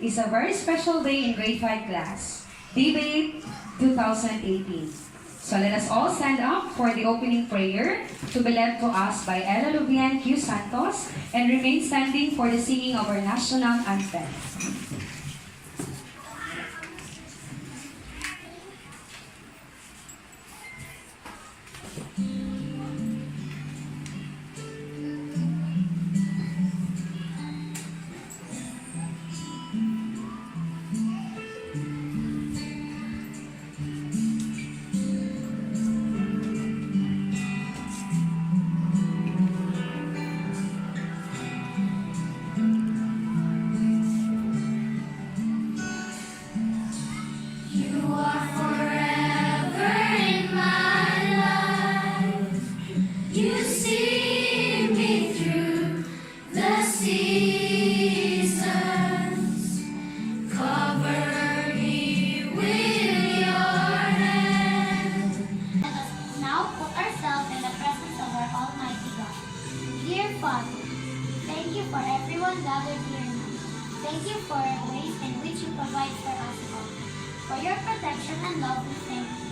is a very special day in grade 5 class, Debate 2018. So let us all stand up for the opening prayer to be led to us by Ella Lubian Q. Santos and remain standing for the singing of our national anthem. Thank you for everyone gathered here now. Thank you for ways in which you provide for us all. For your protection and love, we thank you.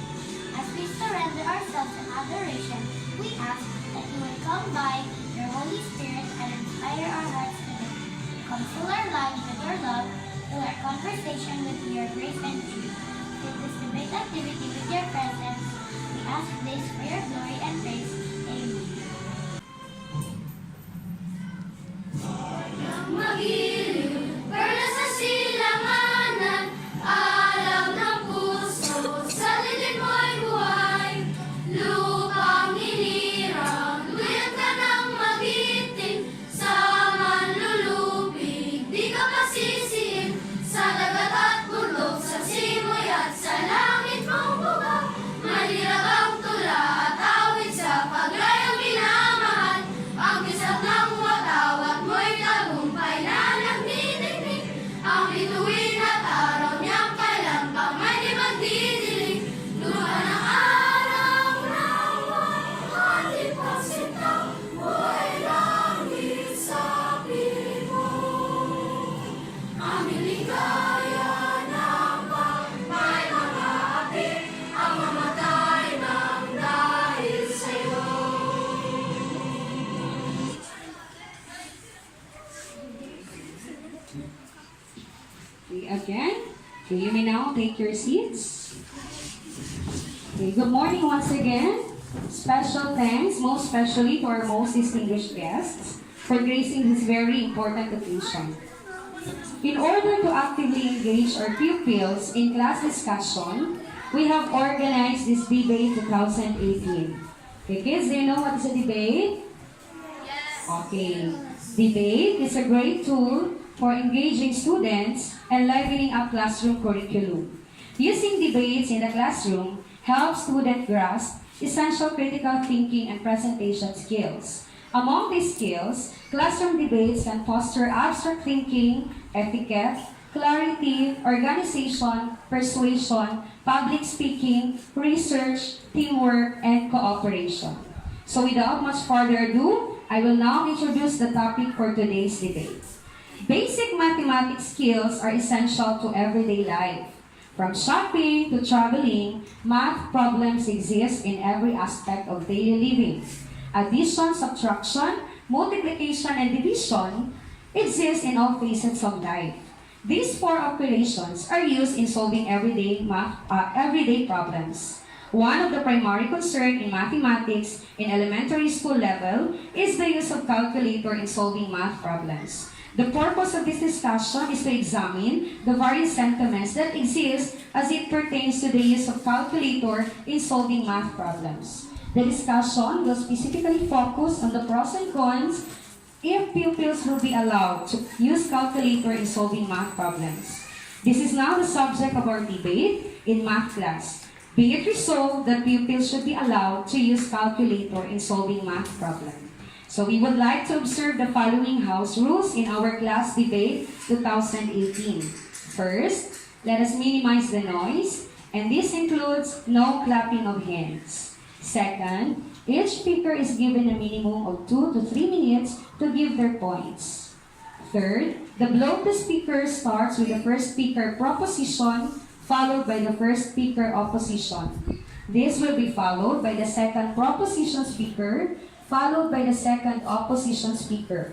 As we surrender ourselves in adoration, we ask that you will come by your Holy Spirit and inspire our hearts today. Console our lives with your love, fill our conversation with your grace and truth. Fill this debate activity with your presence. We ask this for your glory and praise. Amen. Magiliw, perla sa silanganan, alam ng puso, sa lilim mo'y buhay. Lupang hinirang, luyan ka ng magiting, sa manlulubig, di ka masisiin. Sa dagat at bundok, sa simoy at sa langit mong buga, malirag ang tula at awit sa paglayang minamahal. Ang kisap ng watawat mo'y tagumpay na nagdidingding. Ang bituin at araw niyang kailan pa may di magdidiling. Luha ng araw ng mahati pagsitaw, mo'y langit sa piling mo. Aming ligaya ng may mga api, ang mamatay ng dahil sa'yo. Okay, again, okay, you may now take your seats. Okay, good morning once again. Special thanks, most especially to our most distinguished guests for gracing this very important occasion. In order to actively engage our pupils in class discussion, we have organized this debate 2018. Okay, kids, do you know what is a debate? Yes. Okay. Debate is a great tool for engaging students and livening up classroom curriculum. Using debates in the classroom helps students grasp essential critical thinking and presentation skills. Among these skills, classroom debates can foster abstract thinking, etiquette, clarity, organization, persuasion, public speaking, research, teamwork, and cooperation. So without much further ado, I will now introduce the topic for today's debate. Basic mathematics skills are essential to everyday life. From shopping to traveling, math problems exist in every aspect of daily living. Addition, subtraction, multiplication, and division exist in all facets of life. These four operations are used in solving everyday problems. One of the primary concerns in mathematics in elementary school level is the use of calculator in solving math problems. The purpose of this discussion is to examine the various sentiments that exist as it pertains to the use of calculator in solving math problems. The discussion will specifically focus on the pros and cons if pupils will be allowed to use calculator in solving math problems. This is now the subject of our debate in math class. Be it resolved that pupils should be allowed to use calculator in solving math problems. So we would like to observe the following house rules in our class debate 2018. First, let us minimize the noise, and this includes no clapping of hands. Second, each speaker is given a minimum of 2 to 3 minutes to give their points. Third, the blow of the speaker starts with the first speaker proposition followed by the first speaker opposition. This will be followed by the second proposition speaker followed by the second opposition speaker.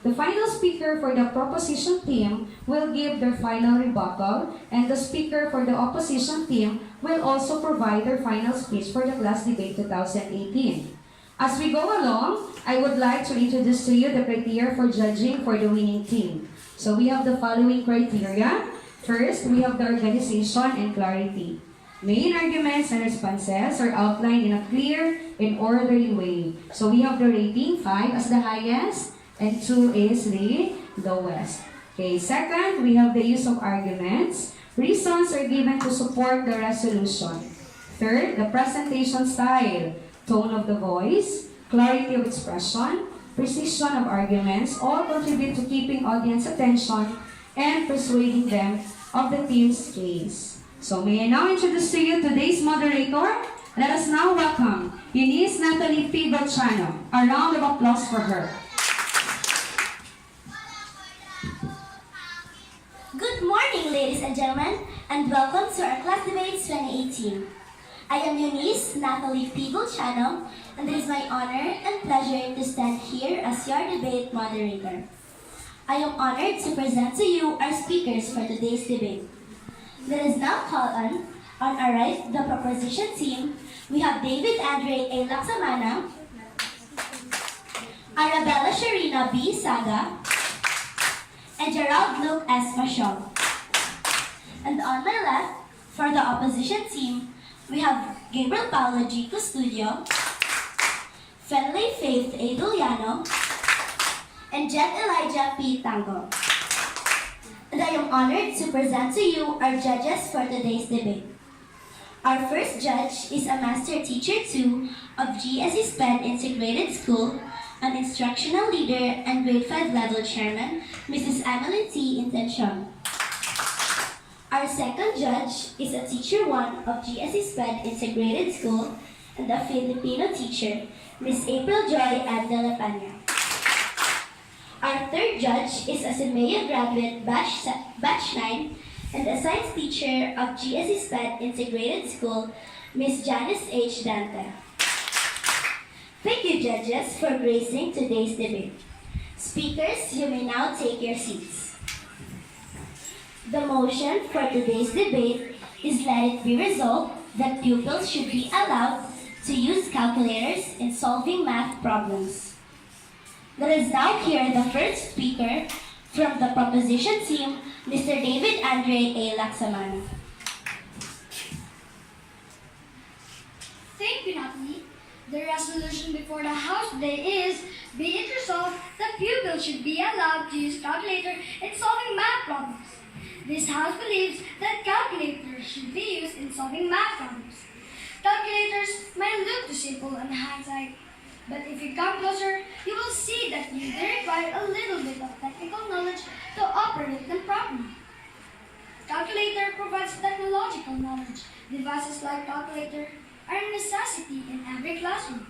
The final speaker for the proposition team will give their final rebuttal, and the speaker for the opposition team will also provide their final speech for the class debate 2018. As we go along, I would like to introduce to you the criteria for judging for the winning team. So we have the following criteria. First, we have the organization and clarity. Main arguments and responses are outlined in a clear and orderly way. So we have the rating 5 as the highest and 2 is the lowest. Okay, second, we have the use of arguments. Reasons are given to support the resolution. Third, the presentation style, tone of the voice, clarity of expression, precision of arguments all contribute to keeping audience attention and persuading them of the team's case. So may I now introduce to you today's moderator. Let us now welcome Eunice Natalie Pibachano. A round of applause for her. Good morning, ladies and gentlemen, and welcome to our Class Debates 2018. I am Eunice Natalie Pibachano, and it is my honor and pleasure to stand here as your debate moderator. I am honored to present to you our speakers for today's debate. Let us now call on our right, the proposition team. We have David Andre A. Laksamana, Arabella Sharina B. Saga, and Gerald Luke S. Machon. And on my left, for the opposition team, we have Gabriel Paolo G. Custodio, Fenley Faith A. Duliano, and Jet Elijah P. Tango. And I am honored to present to you our judges for today's debate. Our first judge is a Master Teacher 2 of GSE SPED Integrated School, an instructional leader and grade 5 level chairman, Mrs. Emily T. Intention. Our second judge is a Teacher 1 of GSE SPED Integrated School and a Filipino teacher, Miss April Joy Ad de la Peña. Our third judge is a SEAMEO graduate batch 9 and a science teacher of GSE SPED Integrated School, Miss Janice H. Dante. Thank you, judges, for gracing today's debate. Speakers, you may now take your seats. The motion for today's debate is let it be resolved that pupils should be allowed to use calculators in solving math problems. Let us now hear the first speaker from the proposition team, Mr. David Andre A. Laksamana. Thank you, Natalie. The resolution before the House today is, be it resolved that pupils should be allowed to use calculator in solving math problems. This House believes that calculators should be used in solving math problems. Calculators may look too simple on hindsight, but if you come closer, you will see that they require a little bit of technical knowledge to operate them properly. Calculator provides technological knowledge. Devices like calculator are a necessity in every classroom,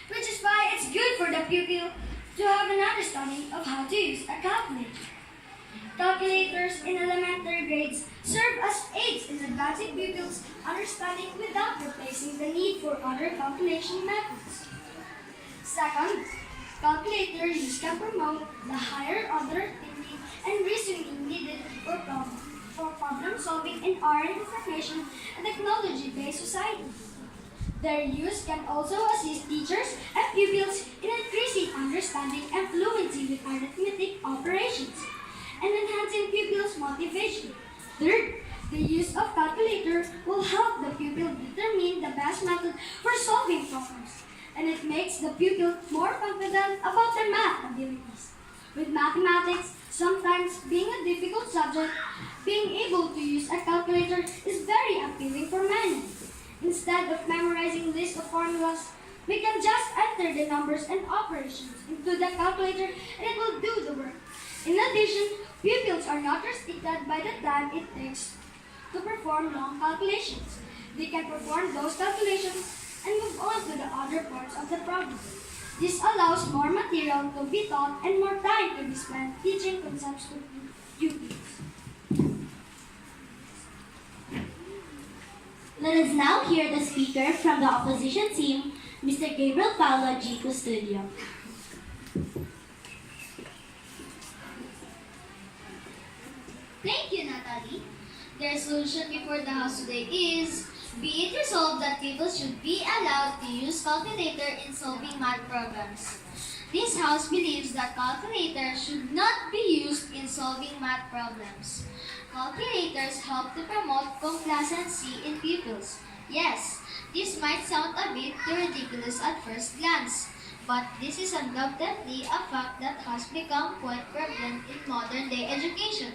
which is why it's good for the pupil to have an understanding of how to use a calculator. Calculators in elementary grades serve as aids in advancing pupils' understanding without replacing the need for other calculation methods. Second, calculator use can promote the higher order thinking and reasoning needed for problem solving in our information and technology-based society. Their use can also assist teachers and pupils in increasing understanding and fluency with arithmetic operations and enhancing pupils' motivation. Third, the use of calculator will help the pupil determine the best method for solving problems, and it makes the pupil more confident about their math abilities. With mathematics sometimes being a difficult subject, being able to use a calculator is very appealing for many. Instead of memorizing lists of formulas, we can just enter the numbers and operations into the calculator and it will do the work. In addition, pupils are not restricted by the time it takes to perform long calculations. They can perform those calculations and move on to the other parts of the problem. This allows more material to be taught and more time to be spent teaching concepts to pupils. Let us now hear the speaker from the opposition team, Mr. Gabriel Paulo G. Custodio. Thank you, Natalie. The resolution before the House today is, be it resolved that people should be allowed to use calculator in solving math problems. This House believes that calculators should not be used in solving math problems. Calculators help to promote complacency in pupils. Yes, this might sound a bit too ridiculous at first glance, but this is undoubtedly a fact that has become quite prevalent in modern day education.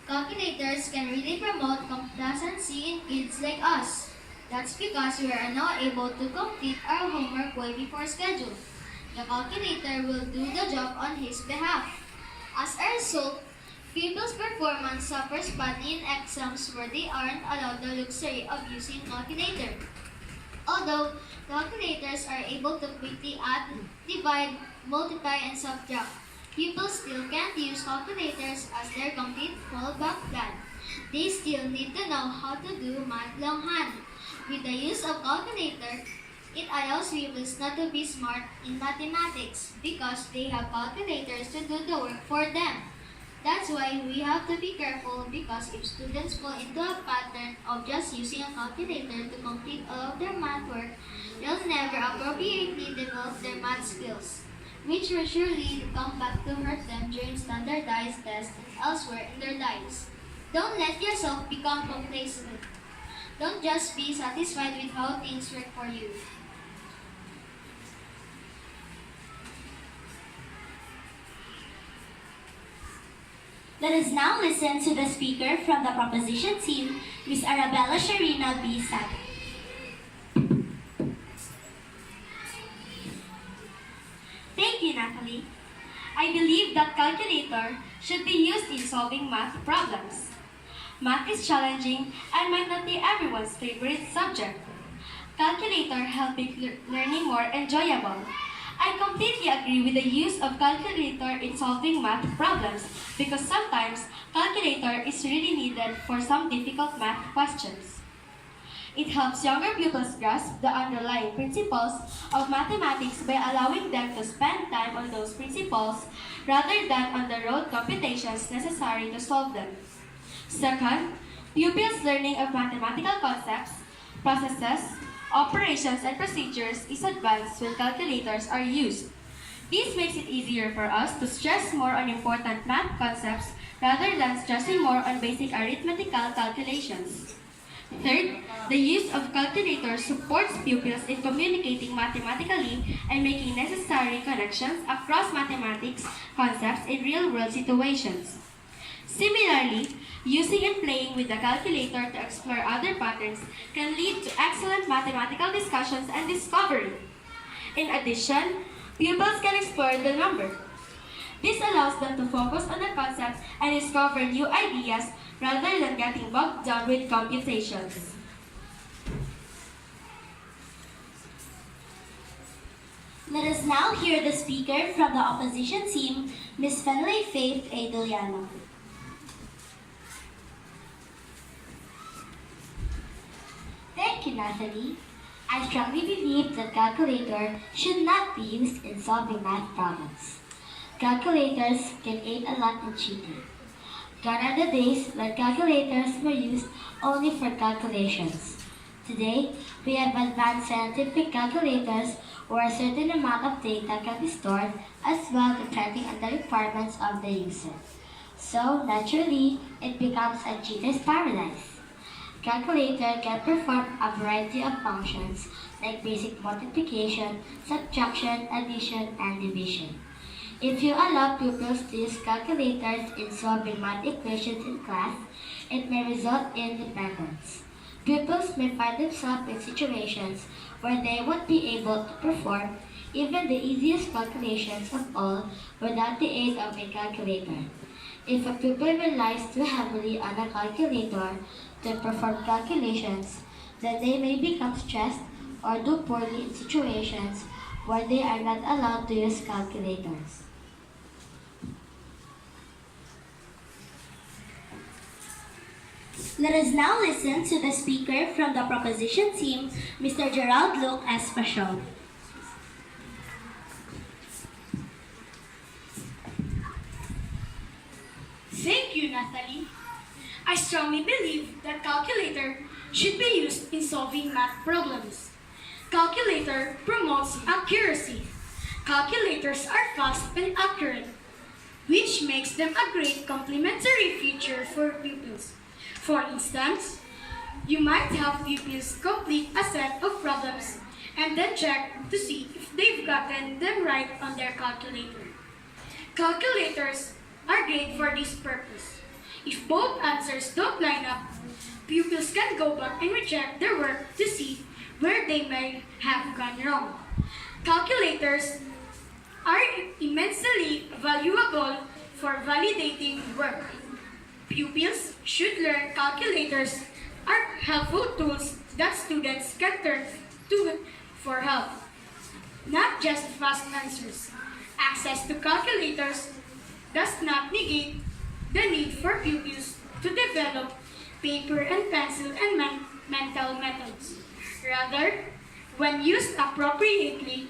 Calculators can really promote complacency in kids like us. That's because we are now able to complete our homework way before schedule. The calculator will do the job on his behalf. As a result, pupils' performance suffers badly in exams where they aren't allowed the luxury of using calculator. Although calculators are able to quickly add, divide, multiply, and subtract, pupils still can't use calculators as their complete fallback plan. They still need to know how to do math longhand. With the use of calculator, it allows pupils not to be smart in mathematics because they have calculators to do the work for them. That's why we have to be careful because if students fall into a pattern of just using a calculator to complete all of their math work, they'll never appropriately develop their math skills, which will surely come back to hurt them during standardized tests and elsewhere in their lives. Don't let yourself become complacent. Don't just be satisfied with how things work for you. Let us now listen to the speaker from the proposition team, Ms. Arabella Sharina B. Saga. Thank you, Natalie. I believe that calculator should be used in solving math problems. Math is challenging and might not be everyone's favorite subject. Calculator help make learning more enjoyable. I completely agree with the use of calculator in solving math problems because sometimes calculator is really needed for some difficult math questions. It helps younger pupils grasp the underlying principles of mathematics by allowing them to spend time on those principles rather than on the rote computations necessary to solve them. Second, pupils' learning of mathematical concepts, processes, operations, and procedures is advanced when calculators are used. This makes it easier for us to stress more on important math concepts rather than stressing more on basic arithmetical calculations. Third, the use of calculators supports pupils in communicating mathematically and making necessary connections across mathematics concepts in real-world situations. Similarly, using and playing with the calculator to explore other patterns can lead to excellent mathematical discussions and discovery. In addition, pupils can explore the number. This allows them to focus on the concept and discover new ideas rather than getting bogged down with computations. Let us now hear the speaker from the opposition team, Ms. Fenway Faith A. Doliano. Thank you, Natalie. I strongly believe that calculator should not be used in solving math problems. Calculators can aid a lot in cheating. Gone are the days when calculators were used only for calculations. Today, we have advanced scientific calculators where a certain amount of data can be stored as well depending on the requirements of the user. So, naturally, it becomes a cheater's paradise. Calculator can perform a variety of functions like basic multiplication, subtraction, addition, and division. If you allow pupils to use calculators in solving math equations in class, it may result in dependence. Pupils may find themselves in situations where they won't be able to perform even the easiest calculations of all without the aid of a calculator. If a pupil relies too heavily on a calculator to perform calculations, then they may become stressed or do poorly in situations where they are not allowed to use calculators. Let us now listen to the speaker from the proposition team, Mr. Gerald Luke Espachol. Thank you, Natalie. I strongly believe that calculator should be used in solving math problems. Calculator promotes accuracy. Calculators are fast and accurate, which makes them a great complementary feature for pupils. For instance, you might have pupils complete a set of problems and then check to see if they've gotten them right on their calculator. Calculators are great for this purpose. If both answers don't line up, pupils can go back and recheck their work to see where they may have gone wrong. Calculators are immensely valuable for validating work. Pupils should learn calculators are helpful tools that students can turn to for help, not just fast answers. Access to calculators does not negate the need for pupils to develop paper and pencil and mental methods. Rather, when used appropriately,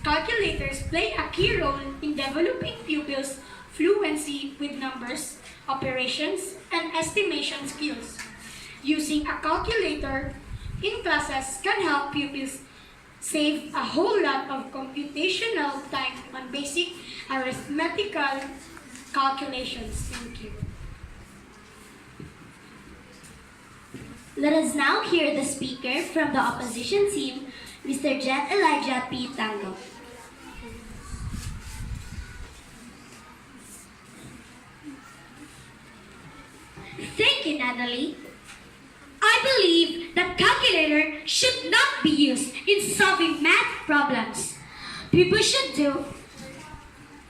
calculators play a key role in developing pupils' fluency with numbers, operations, and estimation skills. Using a calculator in classes can help pupils save a whole lot of computational time on basic arithmetical calculations. Thank you. Let us now hear the speaker from the opposition team, Mr. Jet Elijah P. Tango. Thank you, Natalie. I believe that calculator should not be used in solving math problems. People should do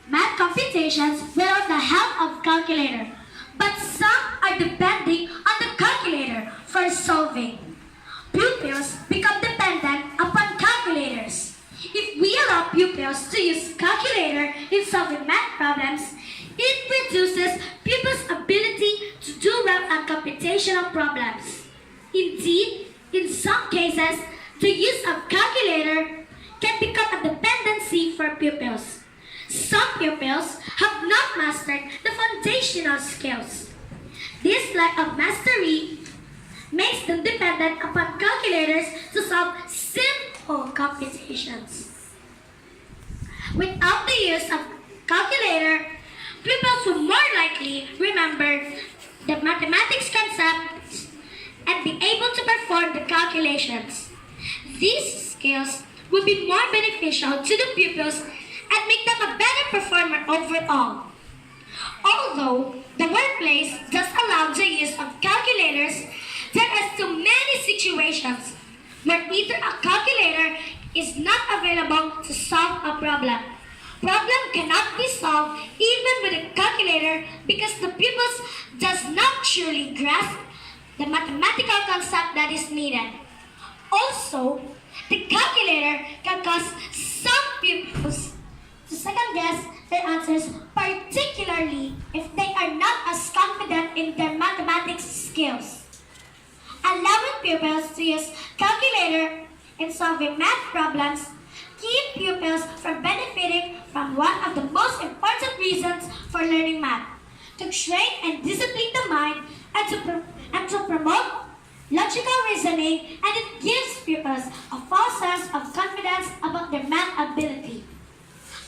math computations without the help of calculator, but some are depending on the calculator for solving. Pupils become dependent upon calculators. If we allow pupils to use calculator in solving math problems, it reduces pupils' ability to do well on computational problems. Indeed, in some cases, the use of calculator can become a dependency for pupils. Some pupils have not mastered the foundational skills. This lack of mastery makes them dependent upon calculators to solve simple computations. Without the use of calculator, pupils will more likely remember the mathematics concepts and be able to perform the calculations. These skills will be more beneficial to the pupils and make them a better performer overall. Although the workplace does allow the use of calculators, there are still many situations where either a calculator is not available to solve a problem. Problem cannot be solved even with a calculator because the pupils does not truly grasp the mathematical concept that is needed. Also, the calculator can cause some pupils to second guess their answers, particularly if they are not as confident in their mathematics skills. Allowing pupils to use calculator in solving math problems keep pupils from benefiting from one of the most important reasons for learning math, to train and discipline the mind and to promote logical reasoning, and it gives pupils a false sense of confidence about their math ability.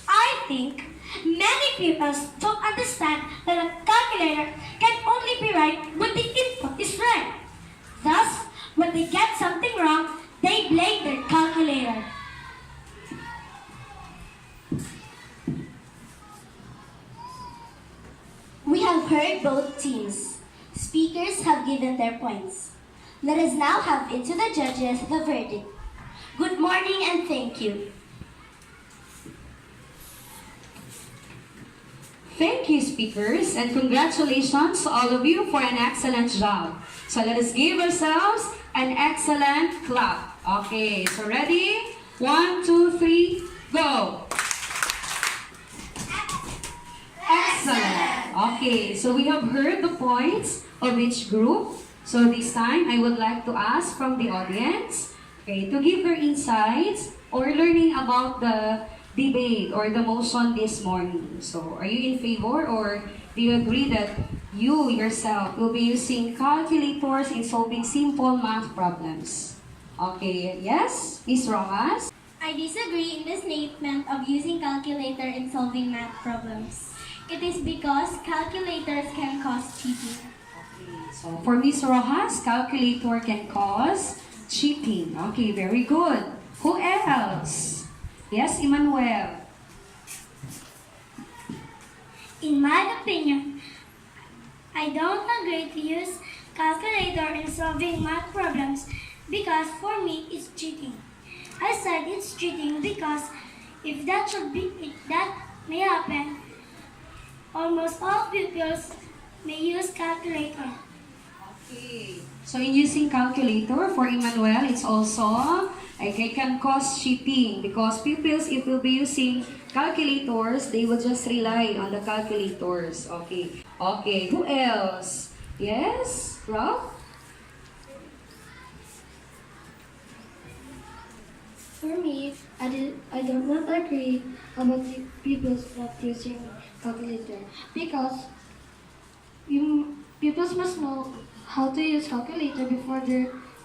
I think many pupils don't understand that a calculator can only be right when the input is right. Thus, when they get something wrong, they blame their calculator. We have heard both teams. Speakers have given their points. Let us now have into the judges the verdict. Good morning and thank you. Thank you, speakers, and congratulations to all of you for an excellent job. So let us give ourselves an excellent clap. Okay, so ready? 1, 2, 3, go! Excellent! Okay, so we have heard the points of each group. So this time, I would like to ask from the audience, okay, to give their insights or learning about the debate or the motion this morning. So, are you in favor or do you agree that you yourself will be using calculators in solving simple math problems? Okay, yes, Miss Rojas? I disagree in the statement of using calculator in solving math problems. It is because calculators can cause cheating. Okay, so for Miss Rojas, calculator can cause cheating. Okay, very good. Who else? Yes, Emmanuel. In my opinion, I don't agree to use calculator in solving math problems because for me it's cheating. I said it's cheating because if that may happen, almost all pupils may use calculator. Okay, so in using calculator for Emmanuel, it's also it can cause cheating because pupils, if will be using calculators, they will just rely on the calculators. Okay, okay. Who else? Yes, Ralph. For me, I do not agree about the pupils not using calculator because pupils must know how to use calculator before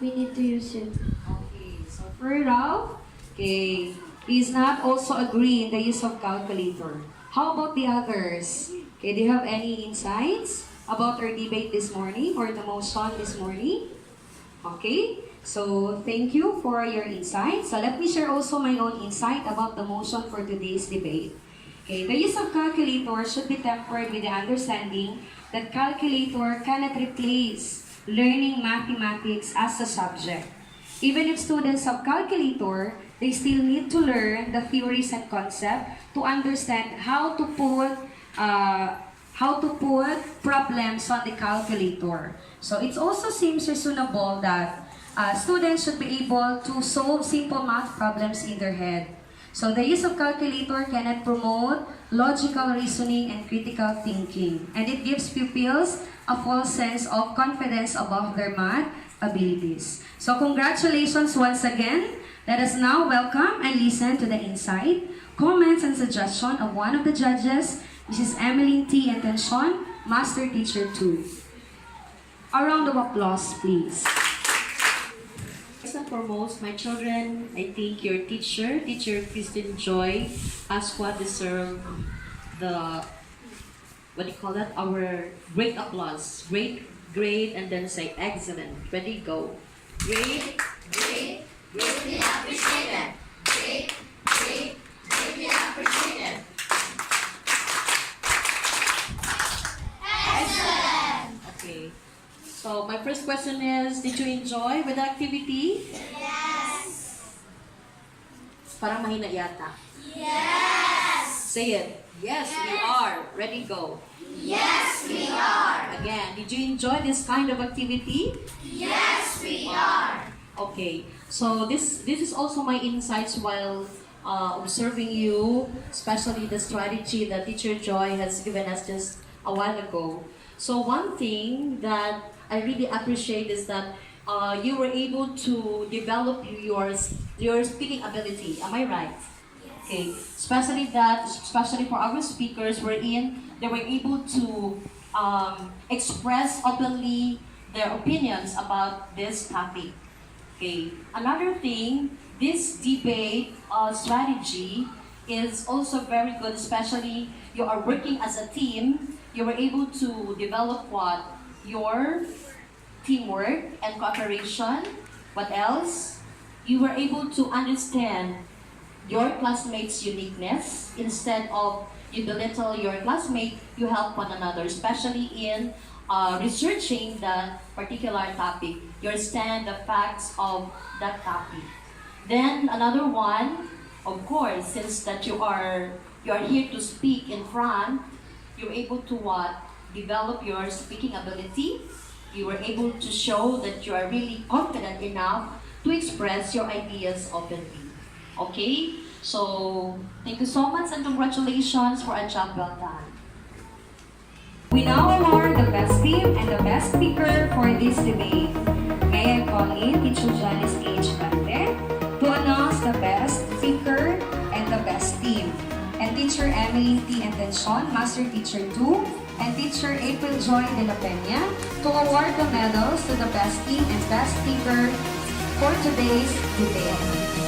we need to use it. Okay, so for Ralph, okay, he's not also agree in the use of calculator. How about the others? Okay, do you have any insights about our debate this morning or the motion this morning? Okay, so thank you for your insights. So let me share also my own insight about the motion for today's debate. Okay, the use of calculator should be tempered with the understanding that calculator cannot replace learning mathematics as a subject. Even if students have calculator, they still need to learn the theories and concepts to understand how to put problems on the calculator. So it also seems reasonable that students should be able to solve simple math problems in their head. So the use of calculator cannot promote logical reasoning and critical thinking, and it gives pupils a false sense of confidence about their math abilities. So congratulations once again. Let us now welcome and listen to the insight, comments, and suggestion of one of the judges, Mrs. Emmeline T. Intention, Master Teacher 2. A round of applause, please. First and foremost, my children, I think your teacher Christine Joy Pascua, deserve the, what do you call that? Our great applause. Great, and then say excellent. Ready, go. Great, Greatly appreciated. Greatly appreciated. Excellent. Okay. So my first question is, did you enjoy with the activity? Yes. Parang mahina yata. Yes. Say it. Yes, we are. Ready, go. Yes, we are. Again, did you enjoy this kind of activity? Yes, we are. Okay. So this is also my insights while observing you, especially the strategy that Teacher Joy has given us just a while ago. So one thing that I really appreciate is that you were able to develop your speaking ability. Am I right? Yes. Okay. Especially for our speakers, they were able to express openly their opinions about this topic. Okay. Another thing, this debate strategy is also very good, especially you are working as a team. You were able to develop what? Your teamwork and cooperation. What else? You were able to understand your classmates' uniqueness. Instead of you belittle your classmate, you help one another, especially in researching the particular topic. You understand the facts of that topic. Then another one, of course, since that you are here to speak in front, you're able to what? Develop your speaking ability. You were able to show that you are really confident enough to express your ideas openly. Okay? So, thank you so much and congratulations for a job well done. We now award the best team and the best speaker for this debate. May I call in Teacher Janice H. Grande to announce the best speaker and the best team. And Teacher Emily T. Entencion, Master Teacher 2, and Teacher April Joy de la Peña to award the medals to the best team and best speaker for today's debate.